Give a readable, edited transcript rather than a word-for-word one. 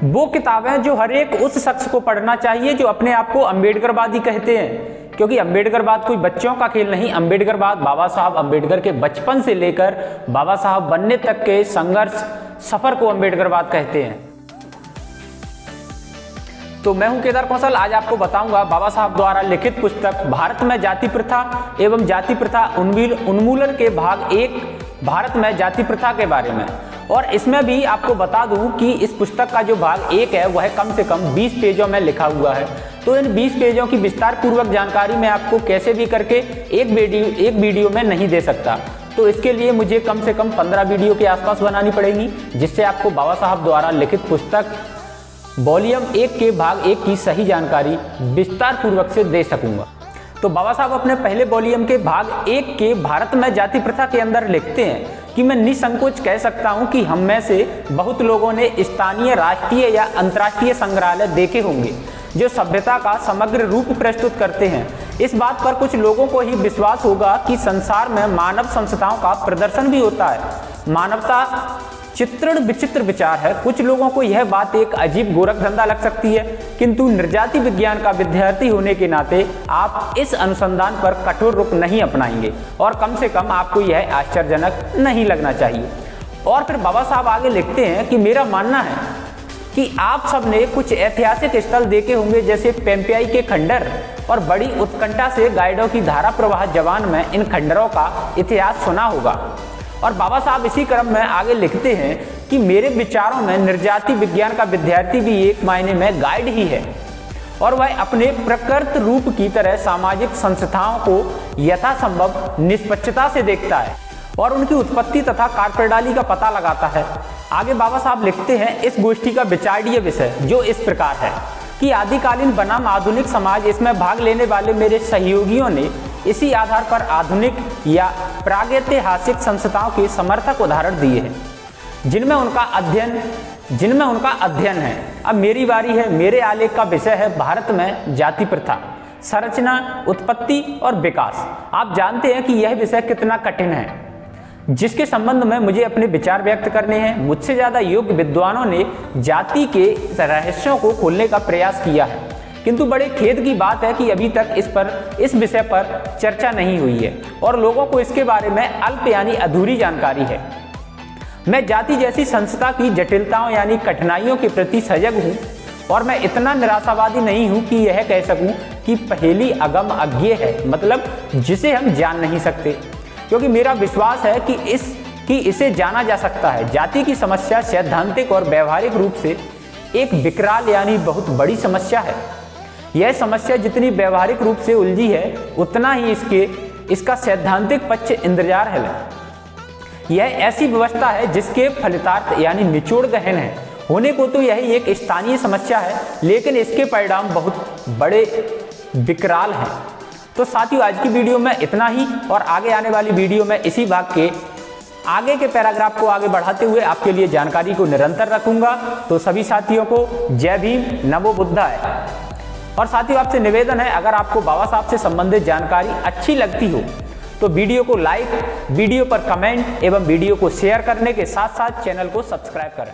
वो किताबें जो हर एक उस शख्स को पढ़ना चाहिए जो अपने आप को अम्बेडकरवादी कहते हैं, क्योंकि अम्बेडकरवाद कोई बच्चों का खेल नहीं। अम्बेडकरवाद बाबा साहब अम्बेडकर के बचपन से लेकर बाबा साहब बनने तक के संघर्ष सफर को अम्बेडकरवाद कहते हैं। तो मैं हूं केदार कौशल। आज आपको बताऊंगा बाबा साहब द्वारा लिखित पुस्तक भारत में जाति प्रथा एवं जाति प्रथा उन्मूलन के भाग 1 भारत में जाति प्रथा के बारे में। और इसमें भी आपको बता दूं कि इस पुस्तक का जो भाग 1 है वह कम से कम 20 पेजों में लिखा हुआ है। तो इन 20 पेजों की विस्तार पूर्वक जानकारी मैं आपको कैसे भी करके एक वीडियो में नहीं दे सकता। तो इसके लिए मुझे कम से कम 15 वीडियो के आसपास बनानी पड़ेगी, जिससे आपको बाबा साहब द्वारा लिखित पुस्तक वॉल्यूम 1 के भाग 1 की सही जानकारी विस्तार पूर्वक से दे सकूंगा। तो बाबा साहब अपने पहले वॉल्यूम के भाग 1 के भारत में जाति प्रथा के अंदर लिखते हैं कि मैं निसंकोच कह सकता हूं कि हम में से बहुत लोगों ने स्थानीय, राष्ट्रीय या अंतर्राष्ट्रीय संग्रहालय देखे होंगे जो सभ्यता का समग्र रूप प्रस्तुत करते हैं। इस बात पर कुछ लोगों को ही विश्वास होगा कि संसार में मानव संस्थाओं का प्रदर्शन भी होता है। मानवता चित्रण विचित्र विचार है। कुछ लोगों को यह बात एक अजीब गोरख धंधा लग सकती है, किंतु नृजाति विज्ञान का विद्यार्थी होने के नाते आप इस अनुसंधान पर कठोर रुख नहीं अपनाएंगे और कम से कम आपको यह आश्चर्यजनक नहीं लगना चाहिए। और फिर बाबा साहब आगे लिखते हैं कि मेरा मानना है कि आप सब ने कुछ ऐतिहासिक स्थल देखे होंगे, जैसे पेम्पियाई के खंडर, और बड़ी उत्कंठा से गाइडों की धारा प्रवाह जवान में इन खंडरों का इतिहास सुना होगा। और बाबा साहब इसी क्रम में आगे लिखते हैं कि मेरे विचारों में नृजाति विज्ञान का विद्यार्थी भी एक मायने में गाइड ही है और वह अपने प्रकृत रूप की तरह सामाजिक संस्थाओं को यथासंभव निष्पक्षता से देखता है और उनकी उत्पत्ति तथा कार्यप्रणाली का पता लगाता है। आगे बाबा साहब लिखते हैं इस गोष्ठी का विचारणीय विषय जो इस प्रकार है कि आदिकालीन बनाम आधुनिक समाज, इसमें भाग लेने वाले मेरे सहयोगियों ने इसी आधार पर आधुनिक या प्रागैतिहासिक संस्थाओं के समर्थक उदाहरण दिए हैं जिनमें उनका अध्ययन है। अब मेरी बारी है। मेरे आलेख का विषय है भारत में जाति प्रथा, संरचना, उत्पत्ति और विकास। आप जानते हैं कि यह विषय कितना कठिन है, जिसके संबंध में मुझे अपने विचार व्यक्त करने हैं। मुझसे ज्यादा योग्य विद्वानों ने जाति के रहस्यों को खोलने का प्रयास किया है, किंतु बड़े खेद की बात है कि अभी तक इस विषय पर चर्चा नहीं हुई है और लोगों को इसके बारे में अल्प यानी अधूरी जानकारी है। मैं जाति जैसी संस्था की जटिलताओं यानी कठिनाइयों के प्रति सजग हूँ और मैं इतना निराशावादी नहीं हूँ कि यह कह सकूँ कि पहेली अगम अज्ञेय है, मतलब जिसे हम जान नहीं सकते, क्योंकि मेरा विश्वास है कि इसे जाना जा सकता है। जाति की समस्या सैद्धांतिक और व्यवहारिक रूप से एक विकराल यानी बहुत बड़ी समस्या है। यह समस्या जितनी व्यवहारिक रूप से उलझी है उतना ही इसका सैद्धांतिक पक्ष इंद्रजार है। यह ऐसी व्यवस्था है जिसके फलितार्थ यानी निचोड़ गहन है। होने को तो यही एक स्थानीय समस्या है, लेकिन इसके परिणाम बहुत बड़े विकराल हैं। तो साथियों, आज की वीडियो में इतना ही और आगे आने वाली वीडियो में इसी भाग के आगे के पैराग्राफ को आगे बढ़ाते हुए आपके लिए जानकारी को निरंतर रखूंगा। तो सभी साथियों को जय भीम, नमो बुद्धाय। और साथियों, आपसे निवेदन है, अगर आपको बाबा साहब से संबंधित जानकारी अच्छी लगती हो तो वीडियो को लाइक, वीडियो पर कमेंट एवं वीडियो को शेयर करने के साथ साथ चैनल को सब्सक्राइब करें।